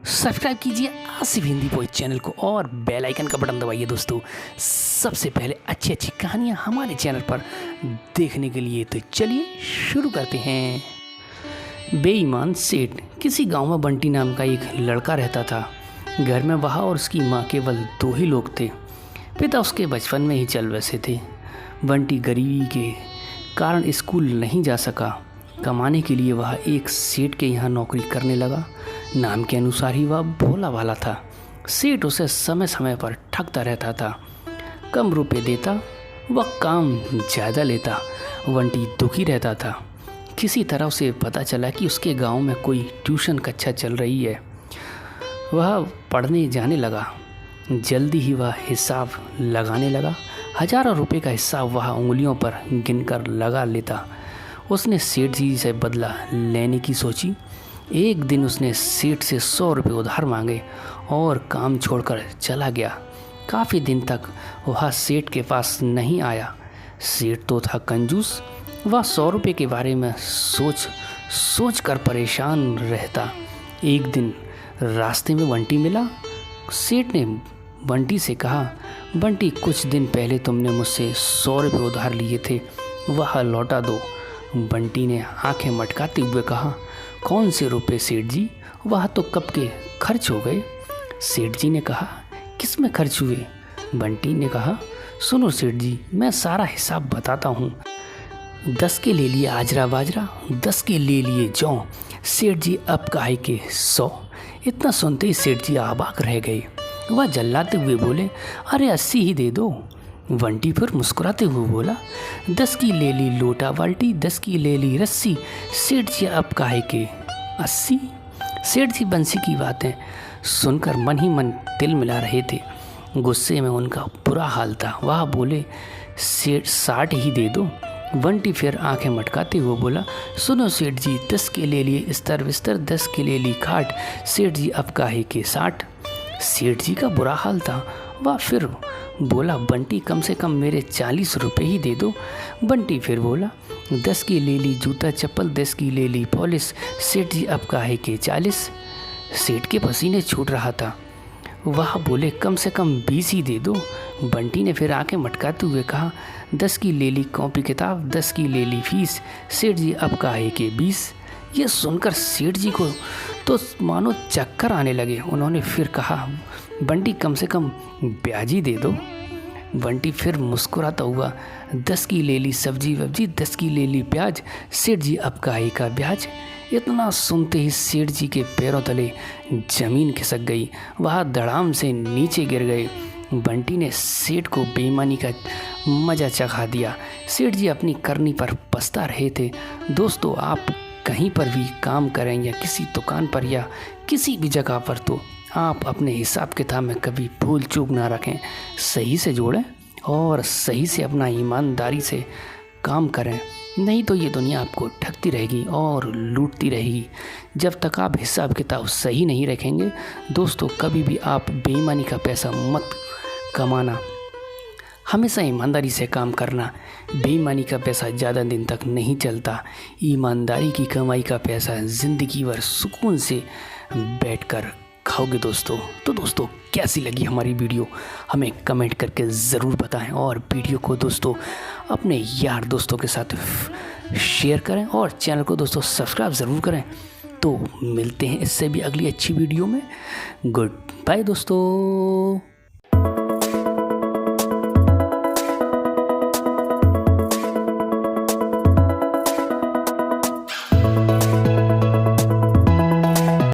Subscribe कीजिए Asif Hindi poet channel को और बेल आइकन का बटन दबाइए दोस्तों, सबसे पहले अच्छी अच्छी कहानियाँ हमारे चैनल पर देखने के लिए। तो चलिए शुरू करते हैं। बेईमान सेठ। किसी गांव में बंटी नाम का एक लड़का रहता था। घर में वह और उसकी माँ केवल दो ही लोग थे। पिता उसके बचपन में ही चल बसे थे। बंटी गरीबी के कारण स्कूल नहीं जा सका। कमाने के लिए वह एक सेठ के यहाँ नौकरी करने लगा। नाम के अनुसार ही वह भोला भाला था। सेठ उसे समय समय पर ठगता रहता था। कम रुपए देता, वह काम ज़्यादा लेता। बंटी दुखी रहता था। किसी तरह उसे पता चला कि उसके गांव में कोई ट्यूशन कक्षा चल रही है। वह पढ़ने जाने लगा। जल्दी ही वह हिसाब लगाने लगा। हज़ारों रुपए का हिसाब वह उंगलियों पर गिनकर लगा लेता। उसने सेठ जी से बदला लेने की सोची। एक दिन उसने सेठ से 100 रुपये उधार मांगे और काम छोड़कर चला गया। काफ़ी दिन तक वह सेठ के पास नहीं आया। सेठ तो था कंजूस। वह 100 रुपये के बारे में सोच कर परेशान रहता। एक दिन रास्ते में बंटी मिला। सेठ ने बंटी से कहा, बंटी, कुछ दिन पहले तुमने मुझसे 100 रुपये उधार लिए थे, वह लौटा दो। बंटी ने आंखें मटकाते हुए कहा, कौन से रुपए सेठ जी? वह तो कब के खर्च हो गए। सेठ जी ने कहा, किस में खर्च हुए? बंटी ने कहा, सुनो सेठ जी, मैं सारा हिसाब बताता हूँ। 10 के ले लिए आजरा बाजरा, 10 के ले लिए जौ। सेठ जी अब काहे के 100। इतना सुनते ही सेठ जी अवाक रह गए। वह जल्लाते हुए बोले, अरे 80 ही दे दो। बंटी फिर मुस्कुराते हुए बोला, 10 की ले ली लोटा बाल्टी, 10 की ले ली रस्सी। सेठ जी अब काहे के 80। सेठ जी बंसी की बातें सुनकर मन ही मन तिल मिला रहे थे। गुस्से में उनका बुरा हाल था। वह बोले, सेठ 60 ही दे दो। बंटी फिर आंखें मटकाते हुए बोला, सुनो सेठ जी, 10 के ले लिए इस्तर बिस्तर, 10 के ले ली खाट। सेठ जी अब काहे के 60। सेठ जी का बुरा हाल था। वह फिर बोला, बंटी कम से कम मेरे 40 रुपये ही दे दो। बंटी फिर बोला, 10 की ले ली जूता चप्पल, 10 की ले ली पॉलिश। सेठ जी अब काहे के 40। सेठ के पसीने छूट रहा था। वह बोले, कम से कम 20 ही दे दो। बंटी ने फिर आंखें मटकाते हुए कहा, 10 की ले ली कॉपी किताब, 10 की ले ली फीस। सेठ जी अब काहे के 20। ये सुनकर सेठ जी को तो मानो चक्कर आने लगे। उन्होंने फिर कहा, बंटी कम से कम ब्याज ही दे दो। बंटी फिर मुस्कुराता हुआ, 10 की ले ली सब्जी वब्जी, 10 की ले ली प्याज। सेठ जी अब काहे का ब्याज। इतना सुनते ही सेठ जी के पैरों तले जमीन खिसक गई। वह धड़ाम से नीचे गिर गए। बंटी ने सेठ को बेईमानी का मजा चखा दिया। सेठ जी अपनी करनी पर पछता रहे थे। दोस्तों, आप कहीं पर भी काम करें या किसी दुकान पर या किसी भी जगह पर, तो आप अपने हिसाब किताब में कभी भूल चूक ना रखें। सही से जोड़ें और सही से अपना ईमानदारी से काम करें। नहीं तो ये दुनिया आपको ठगती रहेगी और लूटती रहेगी। जब तक आप हिसाब किताब सही नहीं रखेंगे दोस्तों, कभी भी आप बेईमानी का पैसा मत कमाना। हमेशा ईमानदारी से काम करना। बेईमानी का पैसा ज़्यादा दिन तक नहीं चलता। ईमानदारी की कमाई का पैसा ज़िंदगी भर सुकून से बैठकर खाओगे दोस्तों। तो दोस्तों, कैसी लगी हमारी वीडियो हमें कमेंट करके ज़रूर बताएं और वीडियो को दोस्तों अपने यार दोस्तों के साथ शेयर करें और चैनल को दोस्तों सब्सक्राइब ज़रूर करें। तो मिलते हैं इससे भी अगली अच्छी वीडियो में। गुड बाय दोस्तों।